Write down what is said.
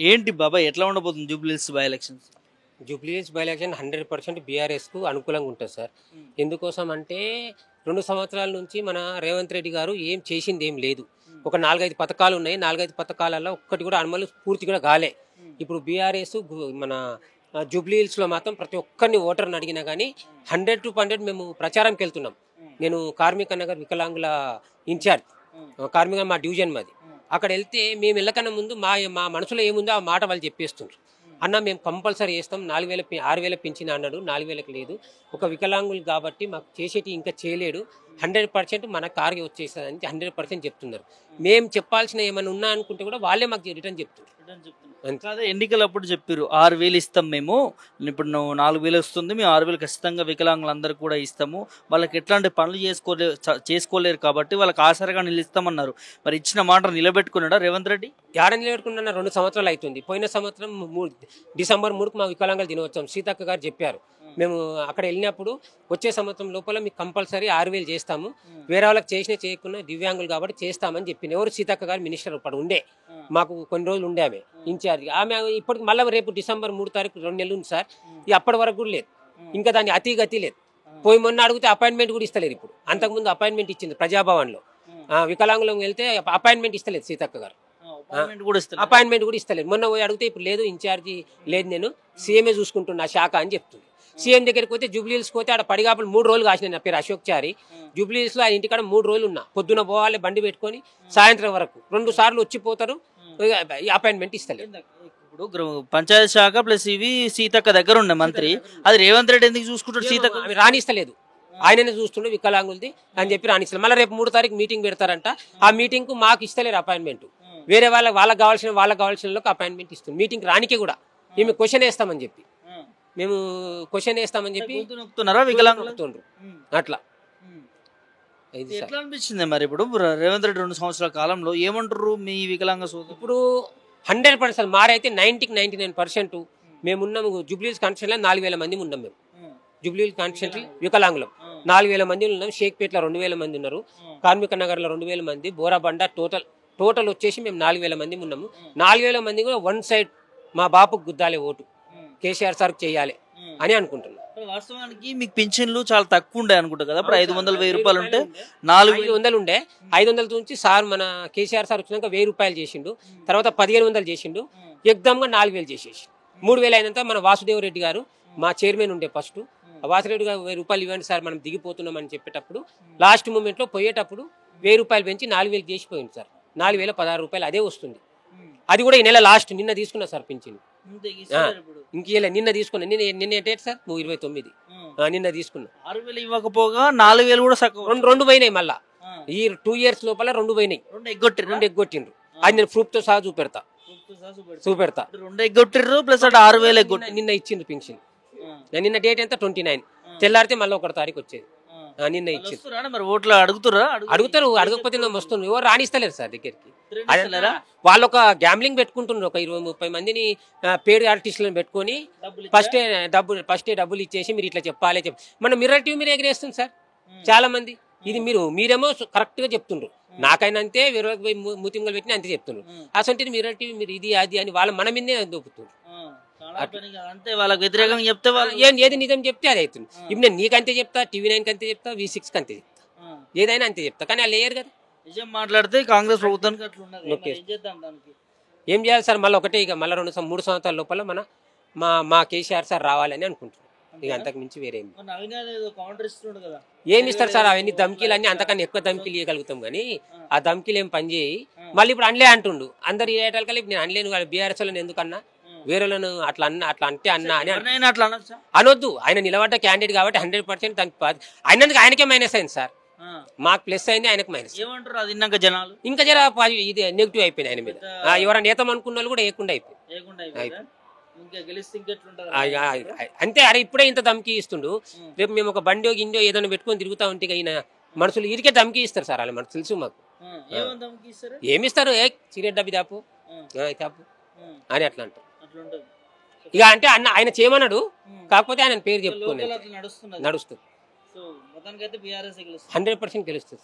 ఏంటి బాబాయ్ ఎట్లా ఉండబోతుంది Jubilee Hills by elections? Jubilee Hills by election 100% బీఆర్ఎస్కు అనుకూలంగా ఉంటుంది సార్. ఎందుకోసం అంటే 2 సంవత్సరాల నుంచి మన రేవంత్ రెడ్డి గారు ఏం చేసింది ఏం లేదు. ఒక 4-5 పథకాలు ఉన్నాయి. 4-5 పథకాలలో ఒక్కటి కూడా అమలు పూర్తి కూడా కాలే. ఇప్పుడు బీఆర్ఎస్ మన జూబ్లీహిల్స్లో మాత్రం ప్రతి ఒక్కరిని ఓటర్ని అడిగినా కానీ 100% మేము ప్రచారంకి వెళ్తున్నాం. నేను కార్మిక నగర్ వికలాంగుల ఇన్ఛార్జ్, కార్మిక మా డివిజన్ మాది. అక్కడ వెళ్తే మేము వెళ్ళకన్నా ముందు మా మనసులో ఏముందో ఆ మాట వాళ్ళు చెప్పేస్తున్నారు. అన్న మేము కంపల్సరీ చేస్తాం, 4,000 6,000 పెంచిన అన్నాడు, 4,000 లేదు. ఒక వికలాంగులు కాబట్టి మాకు చేసేటి ఇంకా చేయలేడు, 100% మన కార్కి వచ్చేస్తుంది అని 100% చెప్తున్నారు. మేము చెప్పాల్సిన ఏమైనా ఉన్నా అనుకుంటే కూడా వాళ్ళే మాకు రిటర్న్ చెప్తున్నారు. అదే ఎన్నికలప్పుడు చెప్పారు 6,000 ఇస్తాం మేము, ఇప్పుడు నువ్వు 4,000 వస్తుంది, మేము 6,000 ఖచ్చితంగా వికలాంగులందరికీ కూడా ఇస్తాము, వాళ్ళకి ఎట్లాంటి పనులు చేసుకోలేరు కాబట్టి వాళ్ళకి ఆసరగా నిలుస్తామన్నారు. మరి ఇచ్చిన మాట నిలబెట్టుకున్నాడా రేవంత్ రెడ్డి? యాడ నిలబెట్టుకున్నా 2 సంవత్సరాలు అవుతుంది. పోయిన సంవత్సరం డిసెంబర్ 3కు మా వికలాంగుల దినోత్సవం సీతక్క గారు చెప్పారు. మేము అక్కడ వెళ్ళినప్పుడు వచ్చే సంవత్సరం లోపల మీకు కంపల్సరీ 6,000 చేస్తాము, వేరే వాళ్ళకి చేయకుండా దివ్యాంగులు కాబట్టి చేస్తామని చెప్పింది. ఎవరు? సీతక్క గారు మినిస్టర్ ఇప్పుడు ఉండే, మాకు కొన్ని రోజులు ఉండే ఆమె ఇన్ఛార్జ్. ఆమె ఇప్పటికి మళ్ళీ రేపు డిసెంబర్ 3 తారీఖు 2 నెలలు ఉంది సార్. అప్పటి వరకు కూడా లేదు, ఇంకా దాన్ని అతి లేదు. పోయి మొన్న అడిగితే అపాయింట్మెంట్ కూడా ఇస్తలేదు. ఇప్పుడు అంతకుముందు అపాయింట్మెంట్ ఇచ్చింది ప్రజాభవన్లో, వికలాంగులం వెళ్తే అపాయింట్మెంట్ ఇస్తలేదు సీతక్క గారు, అపాయింట్మెంట్ కూడా ఇస్తలేదు. మొన్న పోయి అడిగితే ఇప్పుడు లేదు, ఇన్ఛార్జి లేదు, నేను సీఎంఏ చూసుకుంటున్నా శాఖ అని చెప్తుంది. సీఎం దగ్గరికి పోతే జూబ్లీహిల్స్కి పోతే ఆడ పడిగాపులు 3 రోజులు కాసిన. నా పేరు అశోక్ చారి. జూబ్లీహిల్స్లో ఆయన ఇంటికాడ 3 రోజులు ఉన్నా. పొద్దున పోవాలి బండి పెట్టుకొని, సాయంత్రం వరకు 2 సార్లు వచ్చిపోతారు, అపాయింట్మెంట్ ఇస్తలేదు. ఇప్పుడు పంచాయతీ శాఖ ప్లస్ ఇవి సీతక్క దగ్గర ఉండే మంత్రి, అది రేవంత్ రెడ్డి ఎందుకు చూసుకుంటాడు? సీతక్క రాణిస్తలేదు, ఆయననే చూస్తుండే వికలాంగులది అని చెప్పి రాణిస్తలేదు. మళ్ళీ రేపు 3 తారీఖు మీటింగ్ పెడతారంట. ఆ మీటింగ్కు మాకు ఇస్తలేరు అపాయింట్మెంట్, వేరే వాళ్ళకి కావాల్సిన అపాయింట్మెంట్ ఇస్తుంది. మీటింగ్ రానికే కూడా మేము క్వశ్చన్ వేస్తామని చెప్పి వికలాంగులు అట్లా. ఎట్లా అనిపించింది మరి ఇప్పుడు రేవంత్ రెడ్డి 2 సంవత్సరాల కాలంలో ఏమంటారు మీ వికలాంగ సోదరులు? ఇప్పుడు 100% మారైతే 99% మేమున్నాము. జూబ్లీహిల్స్ కాన్స్టిట్యూన్సీలో 4,000 మంది ఉన్నాం. మేము జూబ్లీహిల్స్ కాన్స్టిట్యూన్సీ వికలాంగులం 4,000 మంది ఉన్నాం. షేక్పేట్లో 2,000 మంది ఉన్నారు, కార్మిక నగర్లో 2,000 మంది, బోరాబండ టోటల్ వచ్చేసి మేము 4,000 మంది ఉన్నాము. 4,000 మంది కూడా వన్ సైడ్ మా బాపుకు గుద్దాలి ఓటు, కేసీఆర్ సార్ చేయాలి అని అనుకుంటున్నాం. వాస్తవానికి మీకు పింఛన్లు చాలా తక్కువ ఉండే అనుకుంటా కదా, ఇప్పుడు 500-1000 రూపాయలు ఉంటే 4,500 ఉండే. 500 నుంచి సార్ మన కేసీఆర్ సార్ వచ్చినాక 1,000 రూపాయలు చేసిండు, తర్వాత 1,500 చేసిండు, ఎగ్దాంగా 4,000 చేసేసి 3,000 అయినంత మన వాసుదేవ్ రెడ్డి గారు మా చైర్మన్ ఉండే ఫస్ట్, వాసుదేవ్ గారు 1,000 రూపాయలు ఇవ్వండి సార్ మనం దిగిపోతున్నాం అని చెప్పేటప్పుడు లాస్ట్ మూమెంట్లో పోయేటప్పుడు 1,000 రూపాయలు పెంచి 4,000 చేసిపోయింది సార్. 4,016 రూపాయలు అదే వస్తుంది. అది కూడా ఈ నెల లాస్ట్ నిన్న తీసుకున్నా సార్ పింఛను. ఇంకేలే నిన్న తీసుకున్నా. నిన్న ఏంటి సార్ 29 నిన్న తీసుకున్నా. 6,000 ఇవ్వకపోగా 4,000 కూడా రెండు పోయినాయి. మళ్ళా ఈ 2 years లోపల 2 పోయినాయి, 2 ఎగ్గొట్టిండ్రు. అది నేను ప్రూఫ్ తో సహా చూపెడతా 2 ఎగ్గొట్టిర్రు ప్లస్ 6,000 నిన్న ఇచ్చిండ్రు పింఛన్. నిన్న డేట్ ఎంత 29, తెల్లారితే మళ్ళీ 1 తారీఖు వచ్చేది. నిన్న ఇచ్చింది. మరి ఓట్లు అడుగుతారు, అడగకపోతే వస్తుంది. ఎవరు రాణిస్తలేరు సార్ దగ్గరికి. వాళ్ళు ఒక గ్యాంబ్లింగ్ పెట్టుకుంటున్నారు. ఒక 20-30 మందిని పేడ్ ఆర్టిస్టులను పెట్టుకొని ఫస్టే డబ్బులు ఇచ్చేసి మీరు ఇట్లా చెప్పాలి మన మిర్రర్ టీవీ మీరు ఎగిరేస్తుంది సార్ చాలా మంది. ఇది మీరేమో కరెక్ట్ గా చెప్తుండ్రు, నాకైనా అంతే, వేరే మూతింగలు పెట్టిన అంతే చెప్తున్నారు. అసలు మిర్రర్ టీవీ మీరు ఇది అది అని వాళ్ళ మన మీదే దొప్పుతున్నారు. అంటే వాళ్ళకి వ్యతిరేకంగా చెప్తే ఏది నిజం చెప్తే అది అవుతుంది. ఇప్పుడు నేను నీకంతే చెప్తా, TV9 అంతే చెప్తా, V6 అంతే చెప్తా, ఏదైనా అంతే చెప్తా. కానీ వాళ్ళు లేయరు కదా. నిజం మాట్లాడితే కాంగ్రెస్ ప్రభుత్వానికి ఏం చేయాలి సార్? మళ్ళీ ఒకటే, ఇక మళ్ళీ 2-3 సంవత్సరాల లోపల మా కేసీఆర్ సార్ రావాలని అనుకుంటున్నాం. ఇక అంతకు మించి వేరే ఏమి ఇస్తారు సార్? అవన్నీ ధమ్కీలు అన్ని, అంతకన్నా ఎక్కువ ధమ్కీలు ఇవ్వగలుగుతాం కానీ ఆ ధమ్కీలు ఏం పని చేయి. మళ్ళీ ఇప్పుడు అనలే అంటుండు అందరు ఇయ్యేటాలు కల్లా. ఇప్పుడు నేను అనలేను, బీఆర్ఎస్ వాళ్ళని ఎందుకన్నా, వేరేలను అట్లా అంటే అన్నా అని అనొద్దు. ఆయన నిలబడ్డ క్యాండిడేట్ కాబట్టి 100% దానికి ఆయనకే మైనస్ అయింది సార్, మాకు ప్లస్ అయింది, ఆయనకు మైనస్. ఏమంటారు అది? జనాలు ఇంకా జర ఇది నెగిటివ్ అయిపోయింది ఆయన మీద. ఎవరైనా నేతం అనుకున్న వాళ్ళు కూడా వేయకుండా అయిపోయింది. అంతే. అరే ఇప్పుడే ఇంత ధమ్కీ ఇస్తుండు, రేపు మేము ఒక బండి గింజో ఏదైనా పెట్టుకొని తిరుగుతా ఉంటే ఈయన మనుషులు ఇరికే ధమ్కీ ఇస్తారు సార్. వాళ్ళు మనకు తెలుసు. మాకు ఏమిస్తారు? సిగరెట్ డబ్బి దాపు అని అట్లా అంటారు. ఇక అంటే ఆయన చేయమన్నాడు, కాకపోతే ఆయన పేరు చెప్పుకోలేదు. నడుస్తుంది. 100% గెలుస్తుంది.